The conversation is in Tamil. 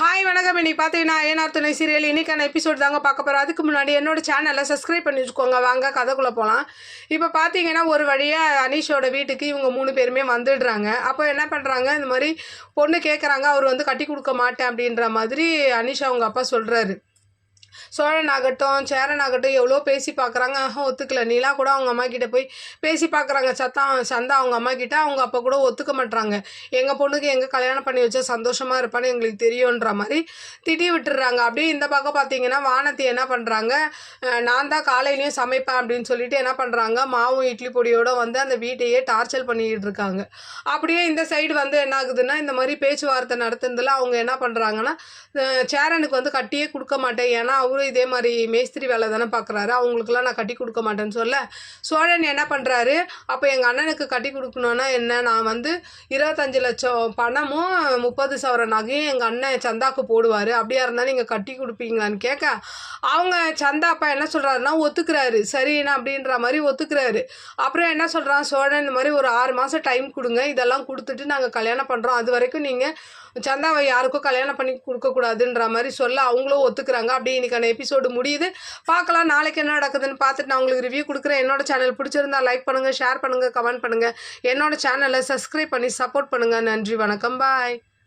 ஹாய் வணக்கம். இன்னைக்கு பார்த்தீங்கன்னா ஏனார் துணை சீரியல் இன்னைக்கான எபிசோட் தாங்க பார்க்க போகிறோம். அதுக்கு முன்னாடி என்னோட சேனலை சப்ஸ்கிரைப் பண்ணி வச்சுக்கோங்க. வாங்க கதைக்குள்ளே போகலாம். இப்போ பார்த்தீங்கன்னா ஒரு வழியாக அனீஷோட வீட்டுக்கு இவங்க 3 பேருமே வந்துடுறாங்க. அப்போ என்ன பண்ணுறாங்க, இந்த மாதிரி பொண்ணு கேட்குறாங்க. அவர் வந்து கட்டி கொடுக்க மாட்டேன் அப்படின்ற மாதிரி அனீஷ் அவங்க அப்பா சொல்கிறாரு. சோழன் ஆகட்டும் சேரன் ஆகட்டும் எவ்வளோ பேசி பார்க்குறாங்க, ஒத்துக்கல. நீலா கூட அவங்க அம்மா கிட்ட போய் பேசி பார்க்குறாங்க. சந்தா அவங்க அம்மா கிட்ட அவங்க அப்போ கூட ஒத்துக்க மாட்டுறாங்க. எங்கள் பொண்ணுக்கு எங்கே கல்யாணம் பண்ணி வச்சா சந்தோஷமாக இருப்பான்னு எங்களுக்கு தெரியுன்ற மாதிரி திட்டி விட்டுடுறாங்க. அப்படியே இந்த பக்கம் பார்த்தீங்கன்னா வானத்தி என்ன பண்ணுறாங்க, நான் தான் காலையிலையும் சமைப்பேன் அப்படின்னு சொல்லிட்டு என்ன பண்ணுறாங்க, மாவும் இட்லி பொடியோடு வந்து அந்த வீட்டையே டார்ச்சர் பண்ணிக்கிட்டு இருக்காங்க. அப்படியே இந்த சைடு வந்து என்ன ஆகுதுன்னா, இந்த மாதிரி பேச்சுவார்த்தை நடத்துனதில் அவங்க என்ன பண்ணுறாங்கன்னா, சேரனுக்கு வந்து கட்டியே கொடுக்க மாட்டேன், ஏன்னா அவரும் இதே மாதிரி மேஸ்திரி வேலை தானே பார்க்குறாரு, அவங்களுக்குலாம் நான் கட்டி கொடுக்க மாட்டேன்னு சொல்ல சோழன் என்ன பண்ணுறாரு, அப்போ எங்கள் அண்ணனுக்கு கட்டி கொடுக்கணுன்னா என்ன, நான் வந்து 25 லட்சம் பணமும் 30 சவர நகையும் எங்கள் அண்ணன் சந்தாக்கு போடுவார், அப்படியா இருந்தாலும் நீங்கள் கட்டி கொடுப்பீங்களான்னு கேட்க அவங்க சந்தா அப்பா என்ன சொல்கிறாருன்னா ஒத்துக்கிறாரு. சரிண்ணா அப்படின்ற மாதிரி ஒத்துக்கிறாரு. அப்புறம் என்ன சொல்கிறான் சோழன், இந்த மாதிரி ஒரு 6 மாதம் டைம் கொடுங்க, இதெல்லாம் கொடுத்துட்டு நாங்கள் கல்யாணம் பண்ணுறோம், அது வரைக்கும் நீங்கள் சந்தாவை யாருக்கும் கல்யாணம் பண்ணி கொடுக்கக்கூடாதுன்ற மாதிரி சொல்ல அவங்களும் ஒத்துக்கிறாங்க. அப்படி இன்னைக்கான எபிசோடு முடியுது. பார்க்கலாம் நாளைக்கு என்ன நடக்குதுன்னு பார்த்துட்டு நான் உங்களுக்கு ரிவ்யூ கொடுக்குறேன். என்னோட சேனல் பிடிச்சிருந்தா லைக் பண்ணுங்கள், ஷேர் பண்ணுங்கள், கமெண்ட் பண்ணுங்கள். என்னோட சேனலை சப்ஸ்கிரைப் பண்ணி சப்போர்ட் பண்ணுங்கள். நன்றி, வணக்கம், பாய்.